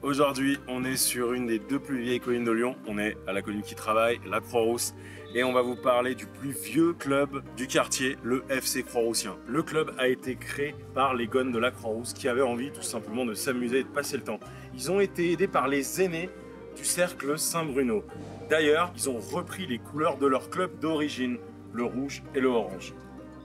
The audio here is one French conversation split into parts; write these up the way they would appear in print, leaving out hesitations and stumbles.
Aujourd'hui, on est sur une des deux plus vieilles collines de Lyon. On est à la colline qui travaille, la Croix-Rousse. Et on va vous parler du plus vieux club du quartier, le FC Croix-Roussien. Le club a été créé par les gones de la Croix-Rousse qui avaient envie tout simplement de s'amuser et de passer le temps. Ils ont été aidés par les aînés du cercle Saint-Bruno. D'ailleurs, ils ont repris les couleurs de leur club d'origine, le rouge et le orange.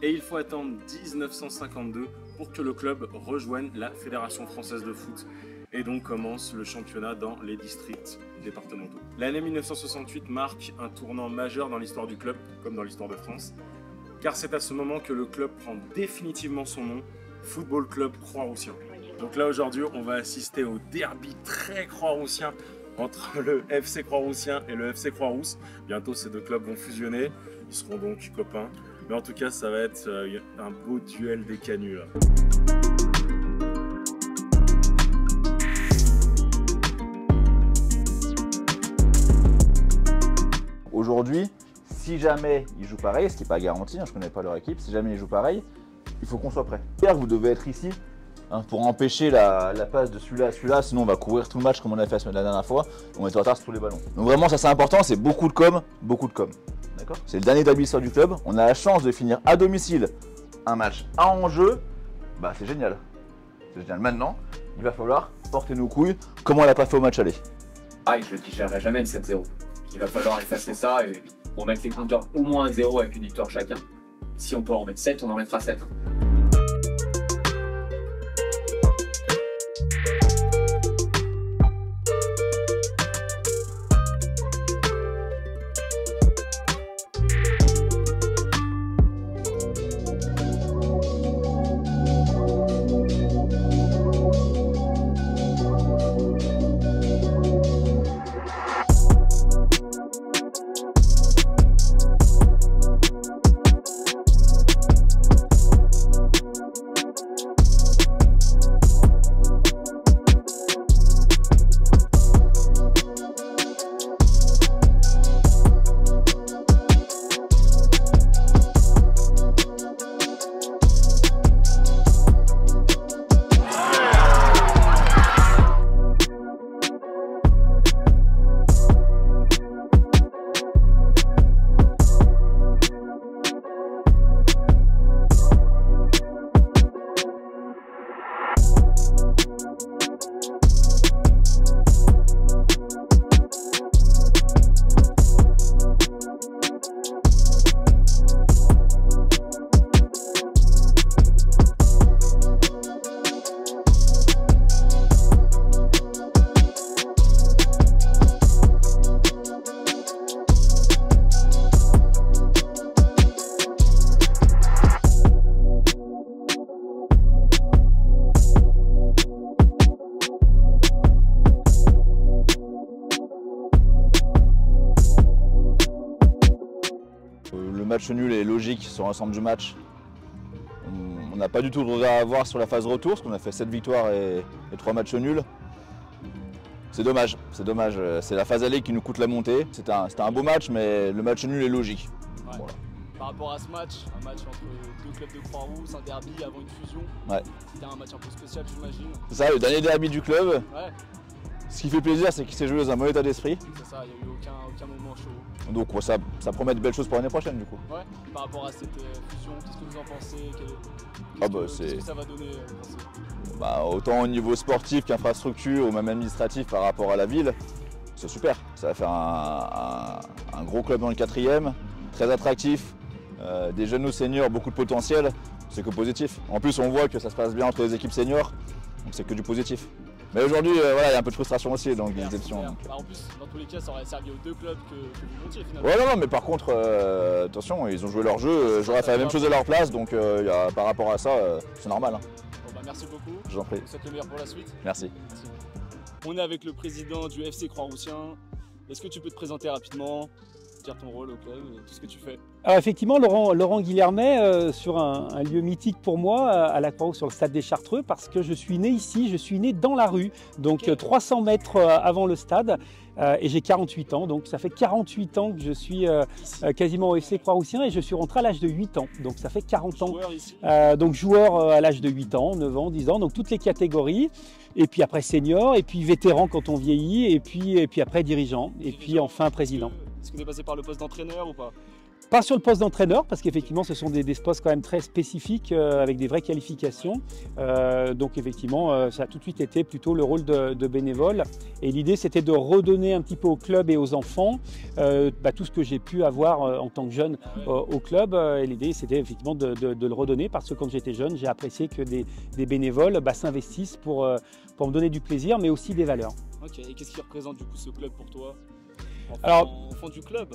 Et il faut attendre 1952 pour que le club rejoigne la Fédération française de foot. Et donc commence le championnat dans les districts départementaux. L'année 1968 marque un tournant majeur dans l'histoire du club, comme dans l'histoire de France, car c'est à ce moment que le club prend définitivement son nom, Football Club Croix-Roussien. Donc là aujourd'hui, on va assister au derby très croix-roussien entre le FC Croix-Roussien et le FC Croix-Rousse. Bientôt ces deux clubs vont fusionner, ils seront donc copains. Mais en tout cas, ça va être un beau duel des canuts là. Aujourd'hui, si jamais ils jouent pareil, ce qui n'est pas garanti, je ne connais pas leur équipe, si jamais ils jouent pareil, il faut qu'on soit prêt. Vous devez être ici pour empêcher la passe de celui-là à celui-là, sinon on va courir tout le match comme on a fait la dernière fois, on est en retard sur tous les ballons. Donc vraiment ça c'est important, c'est beaucoup de com, d'accord. C'est le dernier derby du club, on a la chance de finir à domicile un match à enjeu, bah c'est génial. C'est génial. Maintenant, il va falloir porter nos couilles comme on l'a pas fait au match aller. Ah, je ne digérerai jamais le 7-0. Il va falloir effacer ça et pour mettre les compteurs au moins à 0 avec une victoire chacun. Si on peut en mettre 7, on en mettra 7. Le match nul est logique sur l'ensemble du match. On n'a pas du tout de regret à avoir sur la phase retour, parce qu'on a fait 7 victoires et 3 matchs nuls. C'est dommage, c'est la phase aller qui nous coûte la montée. C'était un beau match, mais le match nul est logique. Ouais. Voilà. Par rapport à ce match, un match entre deux clubs de Croix-Rousse, un derby avant une fusion, c'était un match un peu spécial j'imagine. C'est ça, le dernier derby du club. Ouais. Ce qui fait plaisir, c'est qu'il s'est joué dans un mauvais état d'esprit. C'est ça, il n'y a eu aucun moment chaud. Donc ça promet de belles choses pour l'année prochaine du coup. Ouais, par rapport à cette fusion, qu'est-ce que vous en pensez? Qu'est-ce que ça va donner autant au niveau sportif qu'infrastructure ou même administratif par rapport à la ville, c'est super. Ça va faire un gros club dans le 4e, très attractif, des jeunes ou seniors, beaucoup de potentiel, c'est que positif. En plus on voit que ça se passe bien entre les équipes seniors, donc c'est que du positif. Mais aujourd'hui, voilà, il y a un peu de frustration aussi, donc des déceptions. En plus, dans tous les cas, ça aurait servi aux deux clubs que vous montiez finalement. Ouais, non, mais par contre, attention, ils ont joué leur jeu, j'aurais fait la même chose à leur place, donc par rapport à ça, c'est normal. Hein. Bon, merci beaucoup. Je vous en prie. Je vous souhaite le meilleur pour la suite. Merci. On est avec le président du FC Croix-Roussien. Est-ce que tu peux te présenter rapidement? dire ton rôle au club, tout ce que tu fais. Alors effectivement, Laurent Guillermet, sur un lieu mythique pour moi, à la Croix-Rousse, sur le stade des Chartreux, parce que je suis né ici, je suis né dans la rue, donc okay. 300 mètres avant le stade, et j'ai 48 ans, donc ça fait 48 ans que je suis quasiment au FC Croix-Roussien, et je suis rentré à l'âge de 8 ans, donc ça fait 40 ans. Joueur ici. Donc joueur à l'âge de 8 ans, 9 ans, 10 ans, donc toutes les catégories, et puis après senior, et puis vétéran quand on vieillit, et puis après dirigeant, et puis enfin président. Est-ce que tu es passé par le poste d'entraîneur ou pas? Pas sur le poste d'entraîneur, parce qu'effectivement, ce sont des postes quand même très spécifiques, avec des vraies qualifications. Donc effectivement, ça a tout de suite été plutôt le rôle de bénévole. Et l'idée, c'était de redonner un petit peu au club et aux enfants tout ce que j'ai pu avoir en tant que jeune au club. Et l'idée, c'était effectivement de le redonner, parce que quand j'étais jeune, j'ai apprécié que des bénévoles s'investissent pour me donner du plaisir, mais aussi des valeurs. Ok, et qu'est-ce qui représente du coup ce club pour toi? Enfant du club.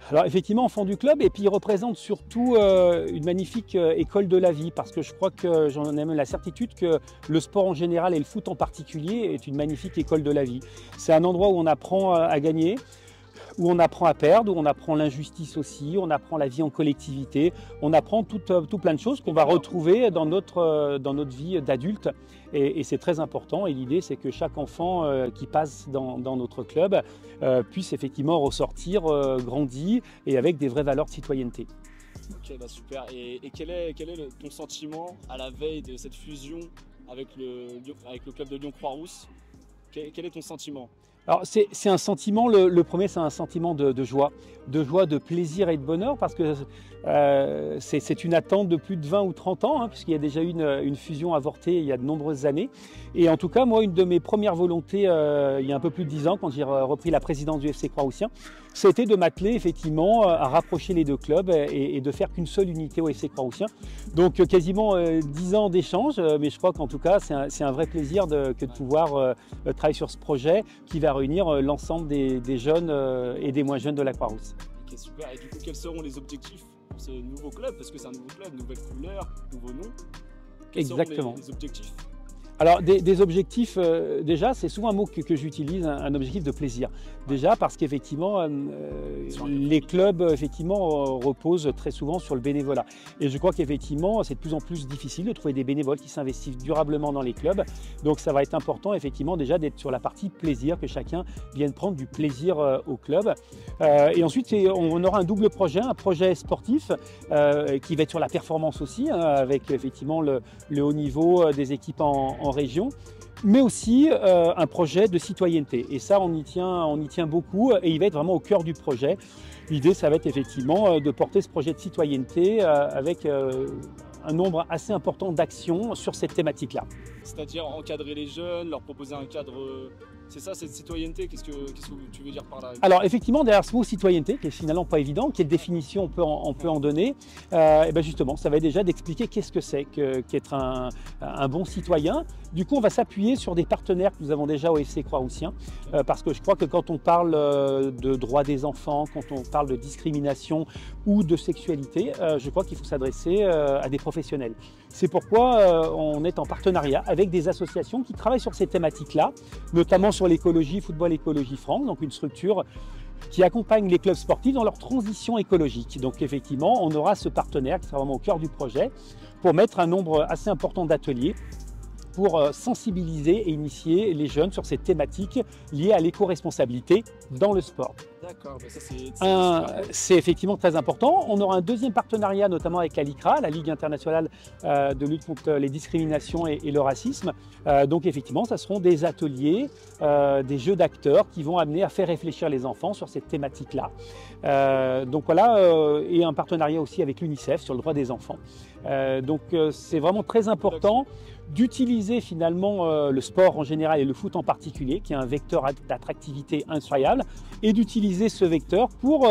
Alors effectivement, enfant du club, et puis il représente surtout une magnifique école de la vie, parce que je crois que j'en ai même la certitude que le sport en général et le foot en particulier est une magnifique école de la vie. C'est un endroit où on apprend à gagner, où on apprend à perdre, où on apprend l'injustice aussi, on apprend la vie en collectivité, on apprend tout plein de choses qu'on va retrouver dans notre vie d'adulte. Et c'est très important, et l'idée c'est que chaque enfant qui passe dans notre club puisse effectivement ressortir grandi et avec des vraies valeurs de citoyenneté. Ok, super. Et quel est ton sentiment à la veille de cette fusion avec le club de Lyon Croix-Rousse? Quel est ton sentiment? Alors c'est un sentiment, le premier c'est un sentiment de joie, de plaisir et de bonheur, parce que c'est une attente de plus de 20 ou 30 ans, puisqu'il y a déjà eu une fusion avortée il y a de nombreuses années. Et en tout cas, moi, une de mes premières volontés, il y a un peu plus de 10 ans, quand j'ai repris la présidence du FC Croix-Roussien, c'était de m'atteler effectivement à rapprocher les deux clubs et de faire qu'une seule unité au FC Croix-Roussien. Donc quasiment 10 ans d'échange, mais je crois qu'en tout cas, c'est un vrai plaisir que de pouvoir travailler sur ce projet qui va réunir l'ensemble des jeunes et des moins jeunes de la Croix-Rousse. Ok, super. Et du coup, quels seront les objectifs pour ce nouveau club? Parce que c'est un nouveau club, nouvelle couleur, nouveau nom. Quels Exactement. seront les objectifs? Alors des objectifs, déjà c'est souvent un mot que j'utilise, un objectif de plaisir. Déjà parce qu'effectivement les clubs effectivement reposent très souvent sur le bénévolat. Et je crois qu'effectivement c'est de plus en plus difficile de trouver des bénévoles qui s'investissent durablement dans les clubs. Donc ça va être important effectivement déjà d'être sur la partie plaisir, que chacun vienne prendre du plaisir au club. Et ensuite on aura un double projet, un projet sportif qui va être sur la performance aussi, avec effectivement le haut niveau des équipes en région, mais aussi un projet de citoyenneté. Et ça, on y tient beaucoup, et il va être vraiment au cœur du projet. L'idée, ça va être effectivement de porter ce projet de citoyenneté avec un nombre assez important d'actions sur cette thématique-là. C'est-à-dire encadrer les jeunes, leur proposer un cadre... C'est ça, cette citoyenneté? Qu'est-ce que tu veux dire par là? Alors effectivement, derrière ce mot citoyenneté, qui est finalement pas évident, quelle définition on peut en donner, et ben justement, ça va être déjà d'expliquer qu'est-ce que c'est qu'être un bon citoyen. Du coup, on va s'appuyer sur des partenaires que nous avons déjà au FC Croix-Roussien, parce que je crois que quand on parle de droits des enfants, quand on parle de discrimination ou de sexualité, je crois qu'il faut s'adresser à des professionnels. C'est pourquoi on est en partenariat avec des associations qui travaillent sur ces thématiques-là, notamment sur l'écologie, Football Écologie France, donc une structure qui accompagne les clubs sportifs dans leur transition écologique. Donc effectivement, on aura ce partenaire qui sera vraiment au cœur du projet pour mettre un nombre assez important d'ateliers pour sensibiliser et initier les jeunes sur ces thématiques liées à l'éco-responsabilité dans le sport. D'accord, ça c'est effectivement très important. On aura un deuxième partenariat, notamment avec la LICRA, la Ligue internationale de lutte contre les discriminations et le racisme. Donc effectivement, ça seront des ateliers, des jeux d'acteurs qui vont amener à faire réfléchir les enfants sur cette thématique-là. Donc voilà, et un partenariat aussi avec l'UNICEF sur le droit des enfants. Donc c'est vraiment très important d'utiliser finalement le sport en général et le foot en particulier, qui est un vecteur d'attractivité incroyable, et d'utiliser ce vecteur pour,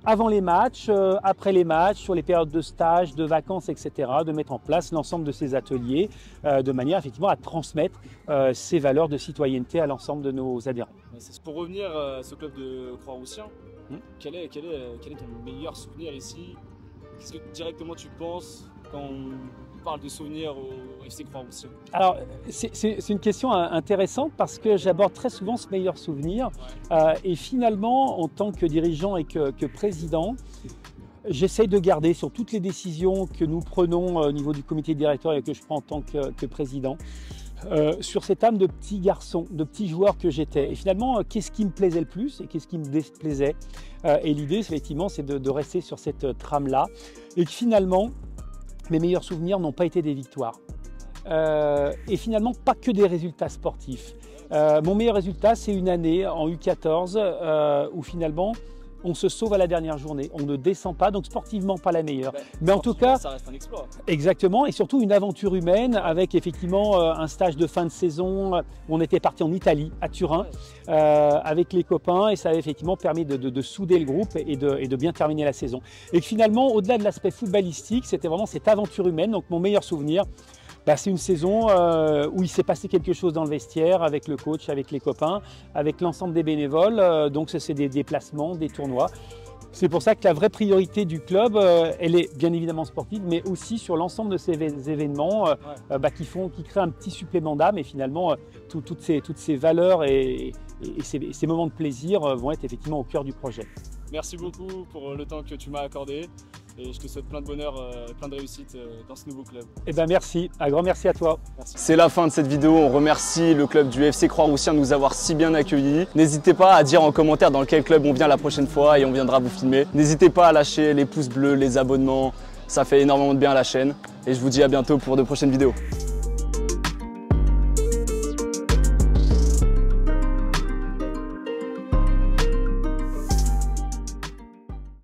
avant les matchs, après les matchs, sur les périodes de stage, de vacances, etc., de mettre en place l'ensemble de ces ateliers de manière effectivement à transmettre ces valeurs de citoyenneté à l'ensemble de nos adhérents. Pour revenir à ce club de Croix-Roussien, quel est ton meilleur souvenir ici? qu'est-ce que directement tu penses quand on parle de souvenirs au FC Croix-Roussien? Alors, c'est une question intéressante parce que j'aborde très souvent ce meilleur souvenir. Et finalement, en tant que dirigeant et que président, j'essaye de garder sur toutes les décisions que nous prenons au niveau du comité directeur et que je prends en tant que président, sur cette âme de petit garçon, de petit joueur que j'étais. Et finalement, qu'est-ce qui me plaisait le plus et qu'est-ce qui me déplaisait? Et l'idée, effectivement, c'est de rester sur cette trame-là. Et que finalement, mes meilleurs souvenirs n'ont pas été des victoires. Et finalement, pas que des résultats sportifs. Mon meilleur résultat, c'est une année en U14 où finalement, on se sauve à la dernière journée. On ne descend pas, donc sportivement pas la meilleure. Mais en tout cas, ça reste un exploit. Exactement, et surtout une aventure humaine avec effectivement un stage de fin de saison où on était parti en Italie, à Turin, avec les copains, et ça a effectivement permis de souder le groupe et de bien terminer la saison. Et que finalement, au-delà de l'aspect footballistique, c'était vraiment cette aventure humaine. Donc mon meilleur souvenir, c'est une saison où il s'est passé quelque chose dans le vestiaire avec le coach, avec les copains, avec l'ensemble des bénévoles. Donc c'est des déplacements, des tournois. C'est pour ça que la vraie priorité du club, elle est bien évidemment sportive, mais aussi sur l'ensemble de ces événements qui créent un petit supplément d'âme. Et finalement, toutes ces valeurs et ces moments de plaisir vont être effectivement au cœur du projet. Merci beaucoup pour le temps que tu m'as accordé. Et je te souhaite plein de bonheur, plein de réussite dans ce nouveau club. Eh ben merci, un grand merci à toi. C'est la fin de cette vidéo, on remercie le club du FC Croix-Roussien de nous avoir si bien accueillis. N'hésitez pas à dire en commentaire dans quel club on vient la prochaine fois et on viendra vous filmer. N'hésitez pas à lâcher les pouces bleus, les abonnements, ça fait énormément de bien à la chaîne. Et je vous dis à bientôt pour de prochaines vidéos.